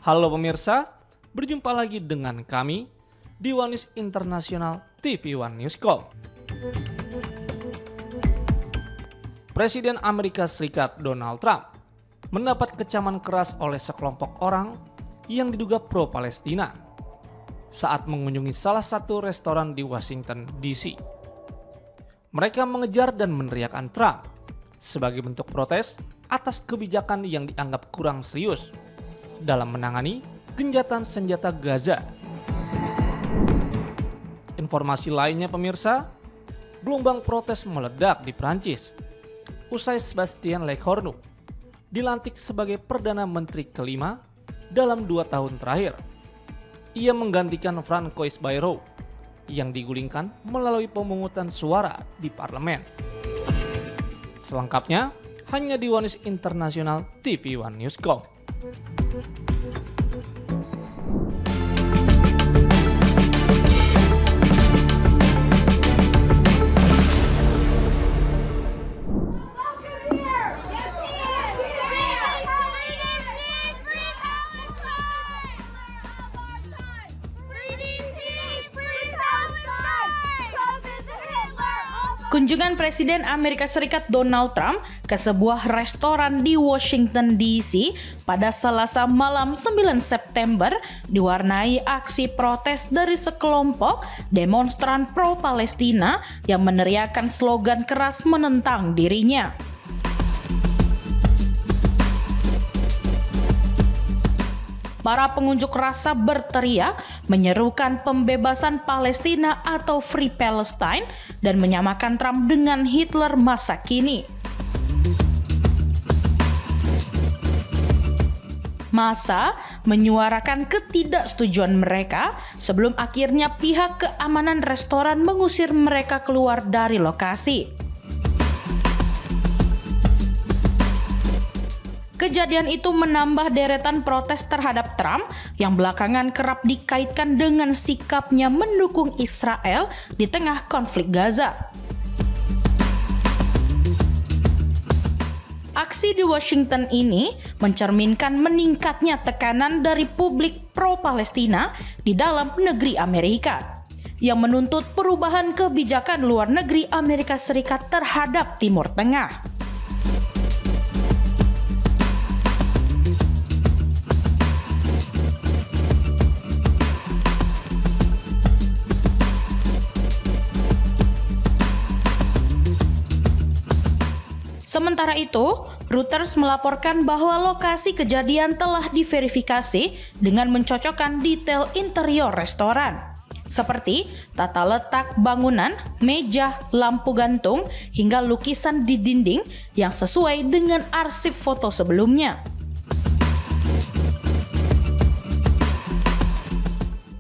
Halo pemirsa, berjumpa lagi dengan kami di One News International TV One Newscom. Presiden Amerika Serikat Donald Trump mendapat kecaman keras oleh sekelompok orang yang diduga pro-Palestina saat mengunjungi salah satu restoran di Washington, D.C. Mereka mengejar dan meneriakkan Trump sebagai bentuk protes atas kebijakan yang dianggap kurang serius dalam menangani genjatan senjata Gaza. Informasi lainnya pemirsa, gelombang protes meledak di Prancis usai Sébastien Lecornu dilantik sebagai Perdana Menteri kelima dalam 2 tahun terakhir. Ia menggantikan Francois Bayrou yang digulingkan melalui pemungutan suara di parlemen. Selengkapnya hanya di One News International TV One Newscom. Kunjungan Presiden Amerika Serikat Donald Trump ke sebuah restoran di Washington DC pada Selasa malam 9 September diwarnai aksi protes dari sekelompok demonstran pro-Palestina yang meneriakkan slogan keras menentang dirinya. Para pengunjuk rasa berteriak menyerukan pembebasan Palestina atau Free Palestine dan menyamakan Trump dengan Hitler masa kini. Massa menyuarakan ketidaksetujuan mereka sebelum akhirnya pihak keamanan restoran mengusir mereka keluar dari lokasi. Kejadian itu menambah deretan protes terhadap Trump yang belakangan kerap dikaitkan dengan sikapnya mendukung Israel di tengah konflik Gaza. Aksi di Washington ini mencerminkan meningkatnya tekanan dari publik pro-Palestina di dalam negeri Amerika yang menuntut perubahan kebijakan luar negeri Amerika Serikat terhadap Timur Tengah. Sementara itu, Reuters melaporkan bahwa lokasi kejadian telah diverifikasi dengan mencocokkan detail interior restoran, seperti tata letak bangunan, meja, lampu gantung, hingga lukisan di dinding yang sesuai dengan arsip foto sebelumnya.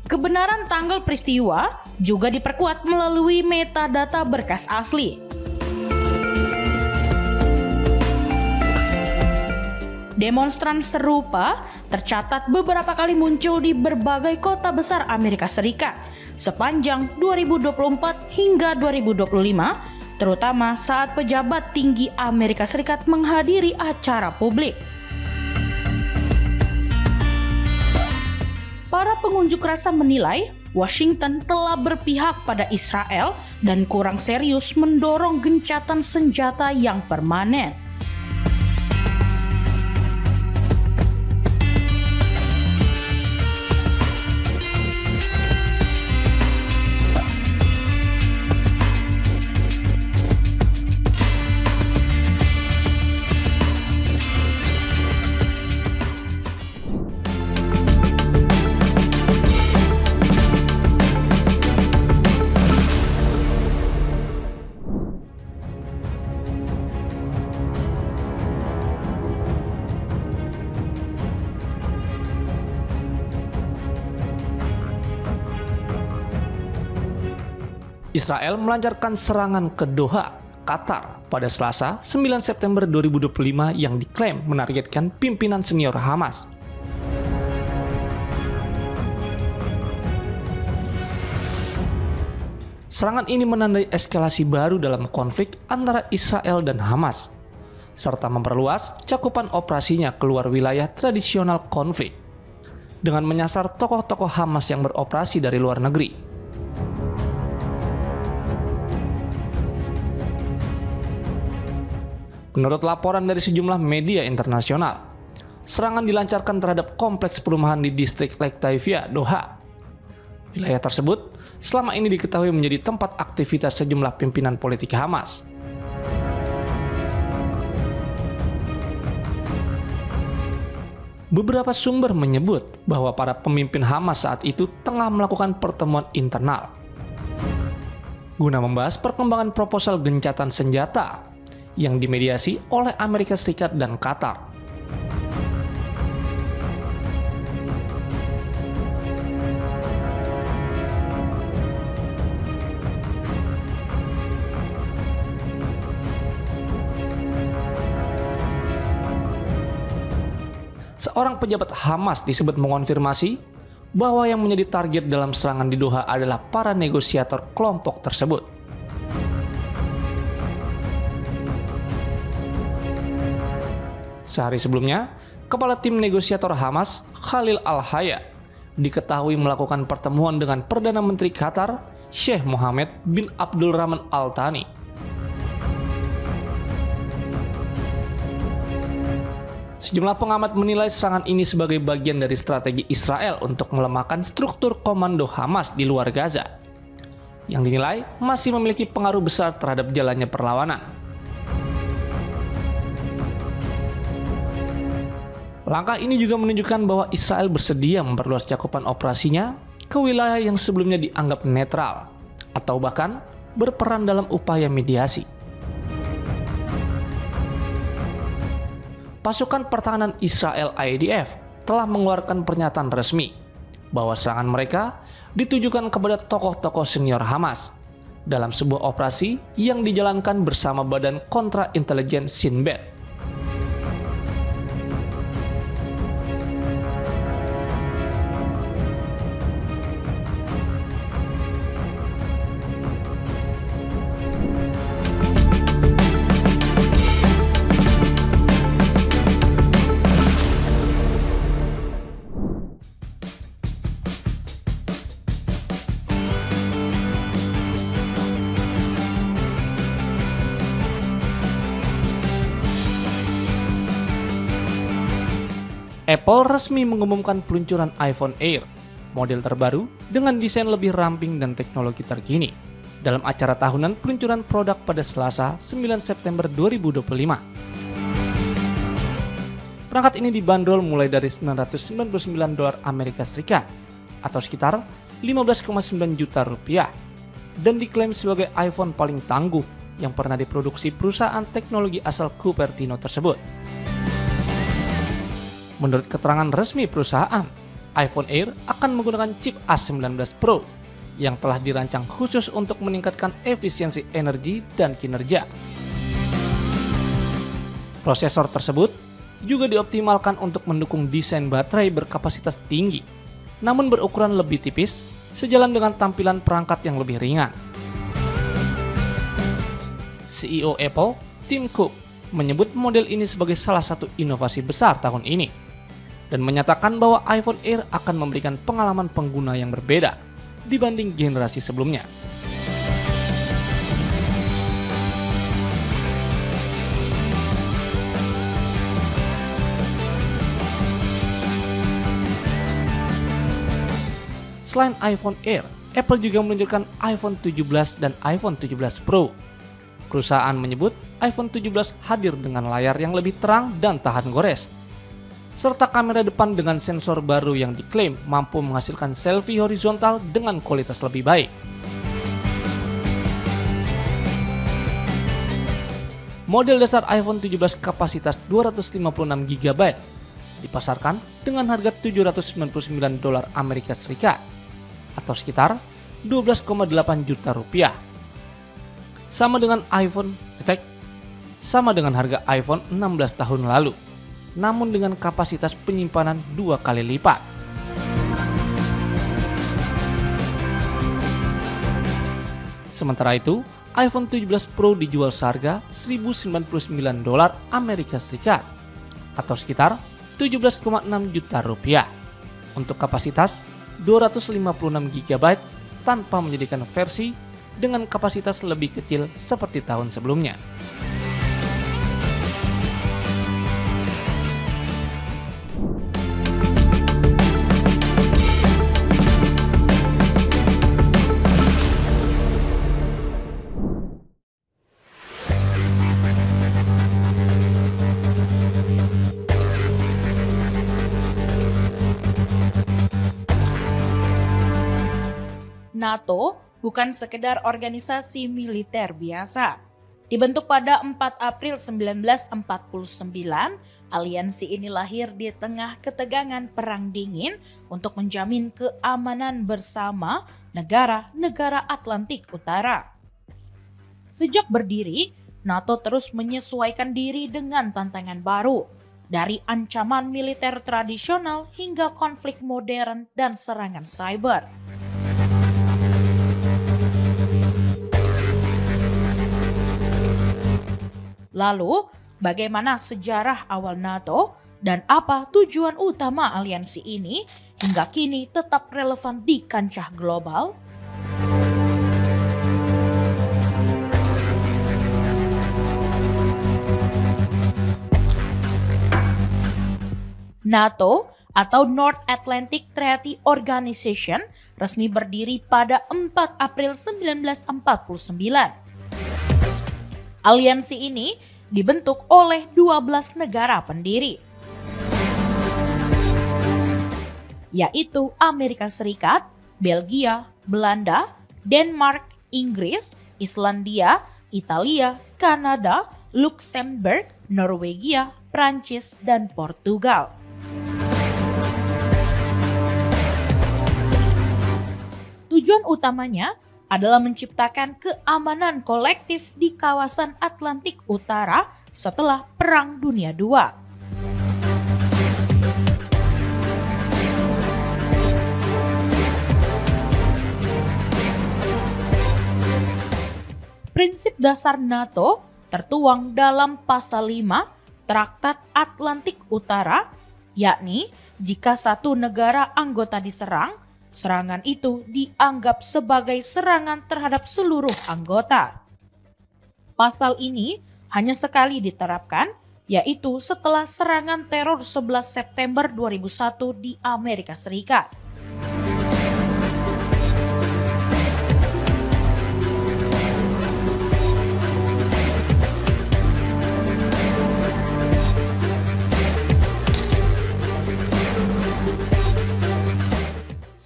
Kebenaran tanggal peristiwa juga diperkuat melalui metadata berkas asli. Demonstran serupa tercatat beberapa kali muncul di berbagai kota besar Amerika Serikat sepanjang 2024 hingga 2025, terutama saat pejabat tinggi Amerika Serikat menghadiri acara publik. Para pengunjuk rasa menilai Washington telah berpihak pada Israel dan kurang serius mendorong gencatan senjata yang permanen. Israel melancarkan serangan ke Doha, Qatar pada Selasa 9 September 2025 yang diklaim menargetkan pimpinan senior Hamas. Serangan ini menandai eskalasi baru dalam konflik antara Israel dan Hamas, serta memperluas cakupan operasinya keluar wilayah tradisional konflik. dengan menyasar tokoh-tokoh Hamas yang beroperasi dari luar negeri. Menurut laporan dari sejumlah media internasional, serangan dilancarkan terhadap kompleks perumahan di distrik Lake Taifa, Doha. Wilayah tersebut selama ini diketahui menjadi tempat aktivitas sejumlah pimpinan politik Hamas. Beberapa sumber menyebut bahwa para pemimpin Hamas saat itu tengah melakukan pertemuan internal guna membahas perkembangan proposal gencatan senjata yang dimediasi oleh Amerika Serikat dan Qatar. Seorang pejabat Hamas disebut mengonfirmasi bahwa yang menjadi target dalam serangan di Doha adalah para negosiator kelompok tersebut. Sehari sebelumnya, kepala tim negosiator Hamas, Khalil Al-Hayya, diketahui melakukan pertemuan dengan Perdana Menteri Qatar, Sheikh Mohammed bin Abdul Rahman Al Thani. Sejumlah pengamat menilai serangan ini sebagai bagian dari strategi Israel untuk melemahkan struktur komando Hamas di luar Gaza, yang dinilai masih memiliki pengaruh besar terhadap jalannya perlawanan. Langkah ini juga menunjukkan bahwa Israel bersedia memperluas cakupan operasinya ke wilayah yang sebelumnya dianggap netral, atau bahkan berperan dalam upaya mediasi. Pasukan Pertahanan Israel IDF telah mengeluarkan pernyataan resmi bahwa serangan mereka ditujukan kepada tokoh-tokoh senior Hamas dalam sebuah operasi yang dijalankan bersama Badan Kontra Intelijen Shin Bet. Apple resmi mengumumkan peluncuran iPhone Air, model terbaru dengan desain lebih ramping dan teknologi terkini, dalam acara tahunan peluncuran produk pada Selasa, 9 September 2025. Perangkat ini dibanderol mulai dari $999 Amerika Serikat atau sekitar 15,9 juta rupiah, dan diklaim sebagai iPhone paling tangguh yang pernah diproduksi perusahaan teknologi asal Cupertino tersebut. Menurut keterangan resmi perusahaan, iPhone Air akan menggunakan chip A19 Pro yang telah dirancang khusus untuk meningkatkan efisiensi energi dan kinerja. Prosesor tersebut juga dioptimalkan untuk mendukung desain baterai berkapasitas tinggi, namun berukuran lebih tipis, sejalan dengan tampilan perangkat yang lebih ringan. CEO Apple, Tim Cook, menyebut model ini sebagai salah satu inovasi besar tahun ini, dan menyatakan bahwa iPhone Air akan memberikan pengalaman pengguna yang berbeda dibanding generasi sebelumnya. Selain iPhone Air, Apple juga meluncurkan iPhone 17 dan iPhone 17 Pro. Perusahaan menyebut iPhone 17 hadir dengan layar yang lebih terang dan tahan gores, serta kamera depan dengan sensor baru yang diklaim mampu menghasilkan selfie horizontal dengan kualitas lebih baik. Model dasar iPhone 17 kapasitas 256GB dipasarkan dengan harga $799 Amerika Serikat atau sekitar 12,8 juta rupiah. Sama dengan harga iPhone 16 tahun lalu, namun dengan kapasitas penyimpanan 2 kali lipat. Sementara itu, iPhone 17 Pro dijual seharga $1.099 Amerika Serikat atau sekitar 17,6 juta rupiah. untuk kapasitas 256 GB tanpa menyediakan versi dengan kapasitas lebih kecil seperti tahun sebelumnya. NATO bukan sekedar organisasi militer biasa. Dibentuk pada 4 April 1949, aliansi ini lahir di tengah ketegangan Perang Dingin untuk menjamin keamanan bersama negara-negara Atlantik Utara. Sejak berdiri, NATO terus menyesuaikan diri dengan tantangan baru, dari ancaman militer tradisional hingga konflik modern dan serangan cyber. Lalu, bagaimana sejarah awal NATO dan apa tujuan utama aliansi ini hingga kini tetap relevan di kancah global? NATO atau North Atlantic Treaty Organization resmi berdiri pada 4 April 1949. Aliansi ini dibentuk oleh 12 negara pendiri, yaitu Amerika Serikat, Belgia, Belanda, Denmark, Inggris, Islandia, Italia, Kanada, Luxembourg, Norwegia, Prancis, dan Portugal. Tujuan utamanya adalah menciptakan keamanan kolektif di kawasan Atlantik Utara setelah Perang Dunia II. Prinsip dasar NATO tertuang dalam Pasal 5 Traktat Atlantik Utara, yakni jika satu negara anggota diserang, serangan itu dianggap sebagai serangan terhadap seluruh anggota. Pasal ini hanya sekali diterapkan, yaitu setelah serangan teror 11 September 2001 di Amerika Serikat.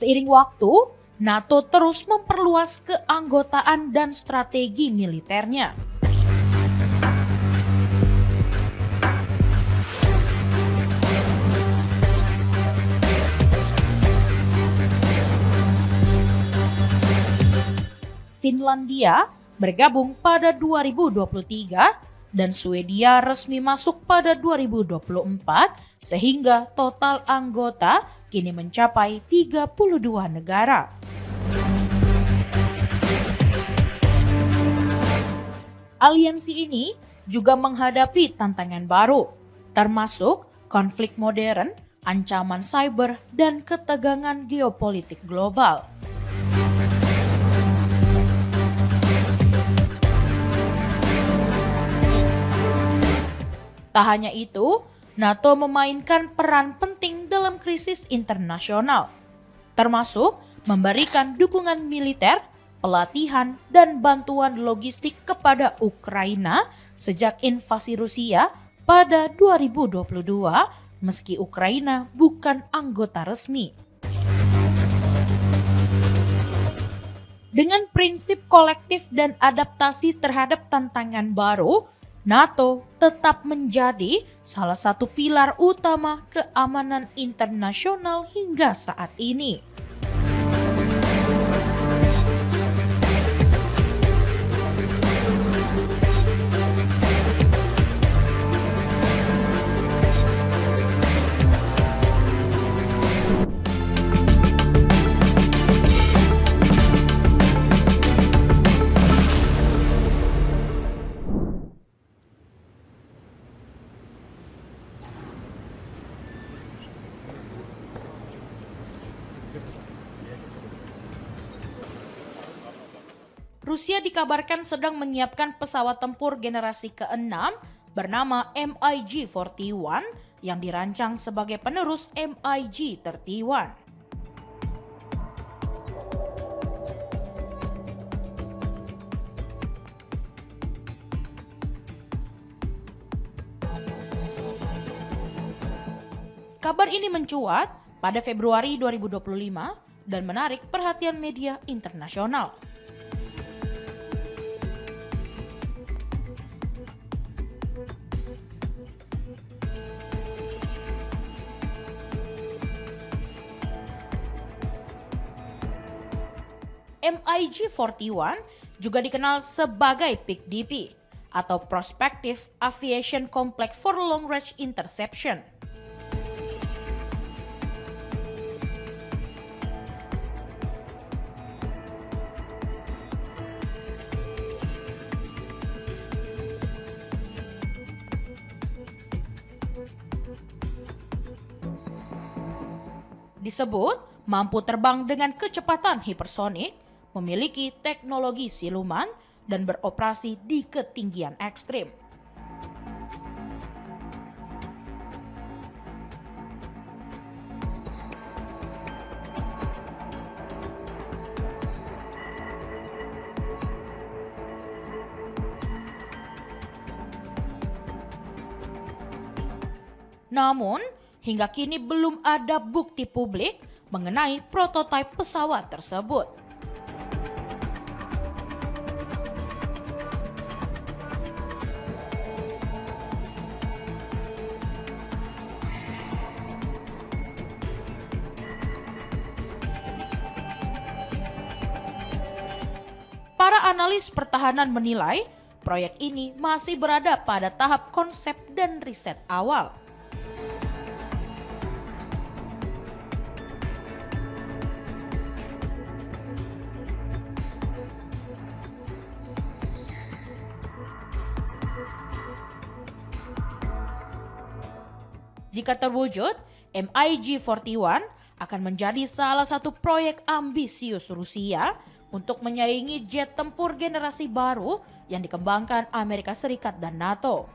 Seiring waktu, NATO terus memperluas keanggotaan dan strategi militernya. Finlandia bergabung pada 2023 dan Swedia resmi masuk pada 2024 sehingga total anggota kini mencapai 32 negara. Aliansi ini juga menghadapi tantangan baru, termasuk konflik modern, ancaman cyber, dan ketegangan geopolitik global. Tak hanya itu, NATO memainkan peran penting dalam krisis internasional, termasuk memberikan dukungan militer, pelatihan, dan bantuan logistik kepada Ukraina sejak invasi Rusia pada 2022, meski Ukraina bukan anggota resmi. Dengan prinsip kolektif dan adaptasi terhadap tantangan baru, NATO tetap menjadi salah satu pilar utama keamanan internasional hingga saat ini. Rusia dikabarkan sedang menyiapkan pesawat tempur generasi ke-6 bernama MiG-41 yang dirancang sebagai penerus MiG-31. Kabar ini mencuat pada Februari 2025 dan menarik perhatian media internasional. MiG-41 juga dikenal sebagai PICDP atau Prospective Aviation Complex for Long Range Interception. Disebut mampu terbang dengan kecepatan hipersonik, memiliki teknologi siluman, dan beroperasi di ketinggian ekstrim. Namun, hingga kini belum ada bukti publik mengenai prototipe pesawat tersebut. Para analis pertahanan menilai proyek ini masih berada pada tahap konsep dan riset awal. Jika terwujud, MiG-41 akan menjadi salah satu proyek ambisius Rusia untuk menyaingi jet tempur generasi baru yang dikembangkan Amerika Serikat dan NATO.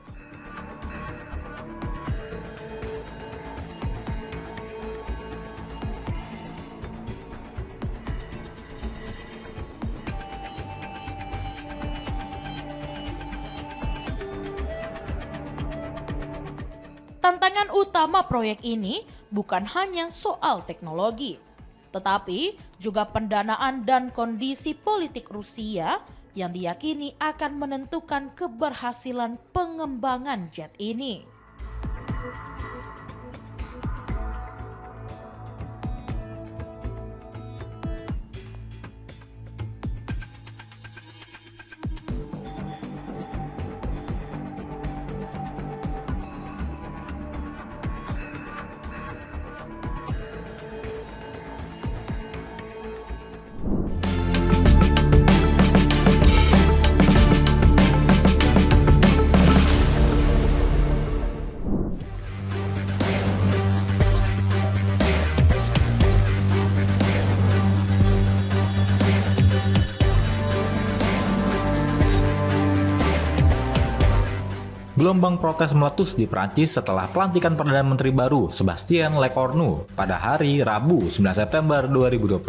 Tantangan utama proyek ini bukan hanya soal teknologi, tetapi juga pendanaan dan kondisi politik Rusia yang diyakini akan menentukan keberhasilan pengembangan jet ini. Gelombang protes meletus di Prancis setelah pelantikan Perdana Menteri baru Sébastien Lecornu pada hari Rabu 9 September 2025.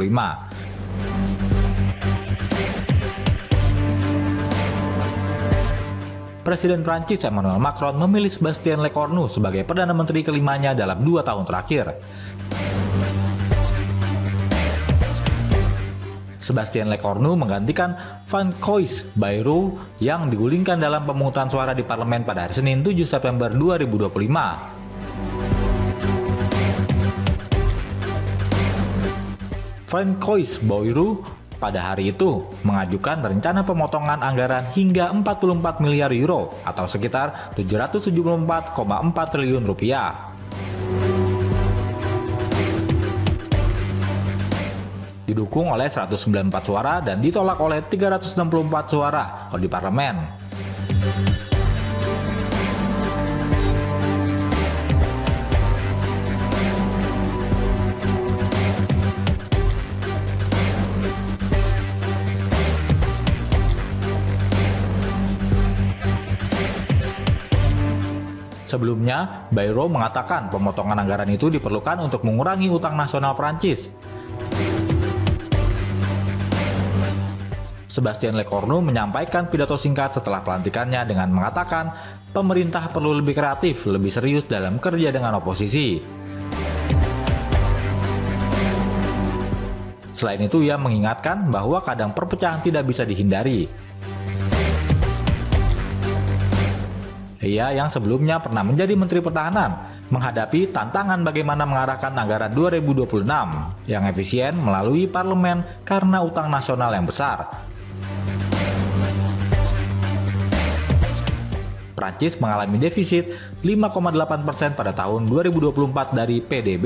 Presiden Prancis Emmanuel Macron memilih Sébastien Lecornu sebagai Perdana Menteri kelimanya dalam 2 tahun terakhir. Sébastien Lecornu menggantikan Francois Bayrou yang digulingkan dalam pemungutan suara di parlemen pada hari Senin 7 September 2025. Francois Bayrou pada hari itu mengajukan rencana pemotongan anggaran hingga 44 miliar euro atau sekitar 774,4 triliun rupiah. Didukung oleh 194 suara dan ditolak oleh 364 suara di parlemen. Sebelumnya, Bayrou mengatakan pemotongan anggaran itu diperlukan untuk mengurangi utang nasional Prancis. Sébastien Lecornu menyampaikan pidato singkat setelah pelantikannya dengan mengatakan pemerintah perlu lebih kreatif, lebih serius dalam kerja dengan oposisi. Selain itu, ia mengingatkan bahwa kadang perpecahan tidak bisa dihindari. Ia yang sebelumnya pernah menjadi Menteri Pertahanan menghadapi tantangan bagaimana mengarahkan anggaran 2026 yang efisien melalui parlemen karena utang nasional yang besar. Prancis mengalami defisit 5,8% pada tahun 2024 dari PDB.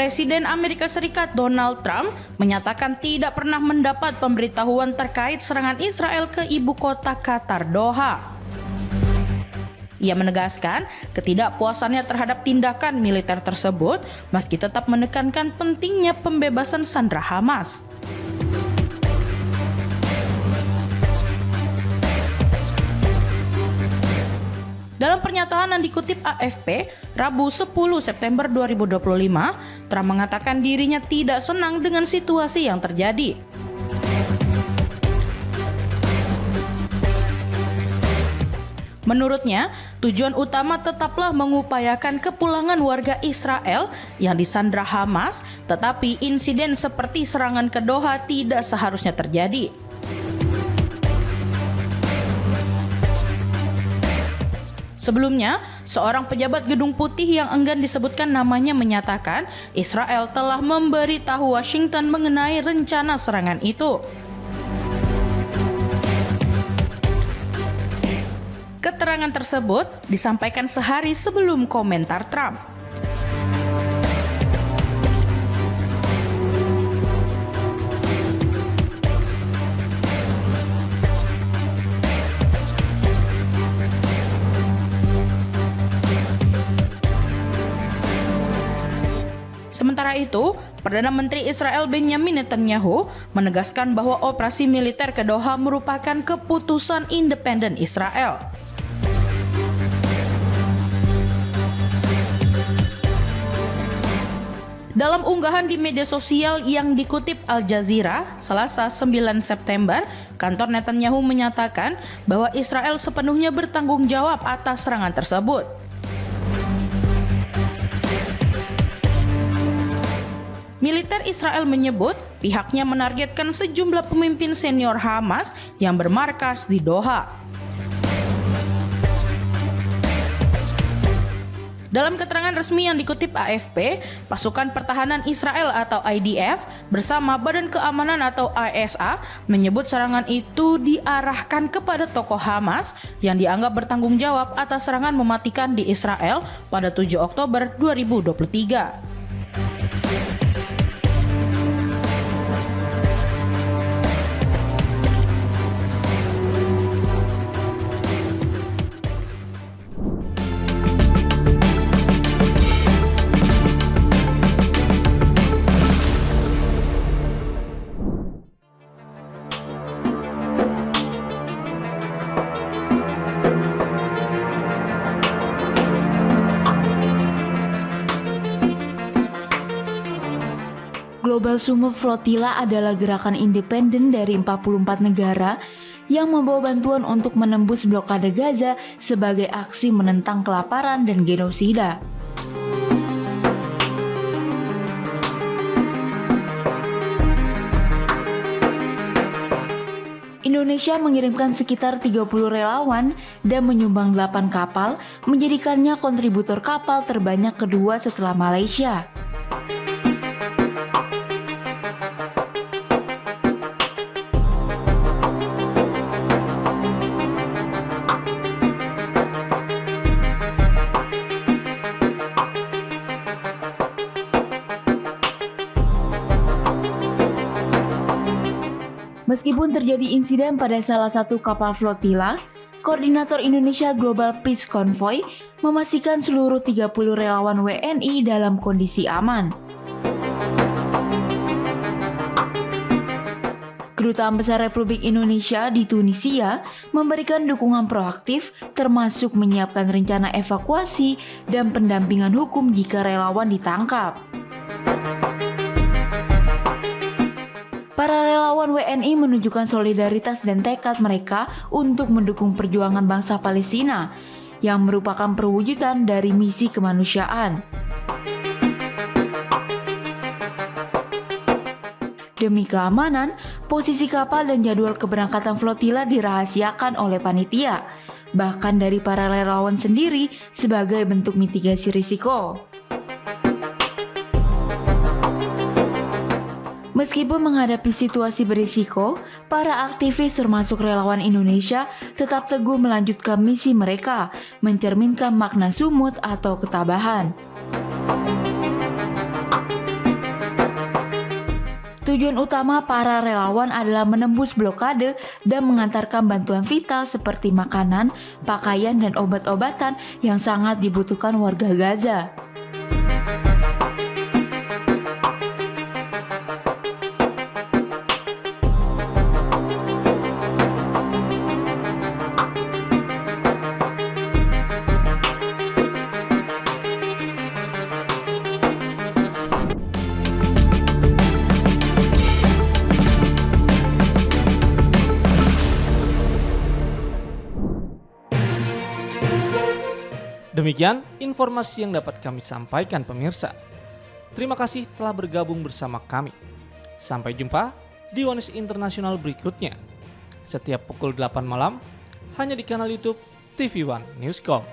Presiden Amerika Serikat Donald Trump menyatakan tidak pernah mendapat pemberitahuan terkait serangan Israel ke ibu kota Qatar, Doha. Ia menegaskan ketidakpuasannya terhadap tindakan militer tersebut, meski tetap menekankan pentingnya pembebasan sandera Hamas. Dalam pernyataan yang dikutip AFP, Rabu 10 September 2025, Trump mengatakan dirinya tidak senang dengan situasi yang terjadi. Menurutnya, tujuan utama tetaplah mengupayakan kepulangan warga Israel yang disandra Hamas, tetapi insiden seperti serangan ke Doha tidak seharusnya terjadi. Sebelumnya, seorang pejabat Gedung Putih yang enggan disebutkan namanya menyatakan Israel telah memberitahu Washington mengenai rencana serangan itu. Keterangan tersebut disampaikan sehari sebelum komentar Trump. Sementara itu, Perdana Menteri Israel Benjamin Netanyahu menegaskan bahwa operasi militer ke Doha merupakan keputusan independen Israel. Dalam unggahan di media sosial yang dikutip Al Jazeera, Selasa 9 September, kantor Netanyahu menyatakan bahwa Israel sepenuhnya bertanggung jawab atas serangan tersebut. Militer Israel menyebut pihaknya menargetkan sejumlah pemimpin senior Hamas yang bermarkas di Doha. Dalam keterangan resmi yang dikutip AFP, pasukan pertahanan Israel atau IDF bersama Badan Keamanan atau ISA menyebut serangan itu diarahkan kepada tokoh Hamas yang dianggap bertanggung jawab atas serangan mematikan di Israel pada 7 Oktober 2023. Global Summer Flotilla adalah gerakan independen dari 44 negara yang membawa bantuan untuk menembus blokade Gaza sebagai aksi menentang kelaparan dan genosida. Indonesia mengirimkan sekitar 30 relawan dan menyumbang 8 kapal, menjadikannya kontributor kapal terbanyak kedua setelah Malaysia. Meskipun terjadi insiden pada salah satu kapal flotila, Koordinator Indonesia Global Peace Convoy memastikan seluruh 30 relawan WNI dalam kondisi aman. Kedutaan Besar Republik Indonesia di Tunisia memberikan dukungan proaktif termasuk menyiapkan rencana evakuasi dan pendampingan hukum jika relawan ditangkap. Para relawan WNI menunjukkan solidaritas dan tekad mereka untuk mendukung perjuangan bangsa Palestina yang merupakan perwujudan dari misi kemanusiaan. Demi keamanan, posisi kapal dan jadwal keberangkatan flotila dirahasiakan oleh panitia, bahkan dari para relawan sendiri sebagai bentuk mitigasi risiko. Meskipun menghadapi situasi berisiko, para aktivis termasuk relawan Indonesia tetap teguh melanjutkan misi mereka, mencerminkan makna sumut atau ketabahan. Tujuan utama para relawan adalah menembus blokade dan mengantarkan bantuan vital seperti makanan, pakaian, dan obat-obatan yang sangat dibutuhkan warga Gaza. Demikian informasi yang dapat kami sampaikan pemirsa. Terima kasih telah bergabung bersama kami. Sampai jumpa di Wanis Internasional berikutnya. Setiap pukul 8 malam hanya di kanal YouTube TV One Newscom.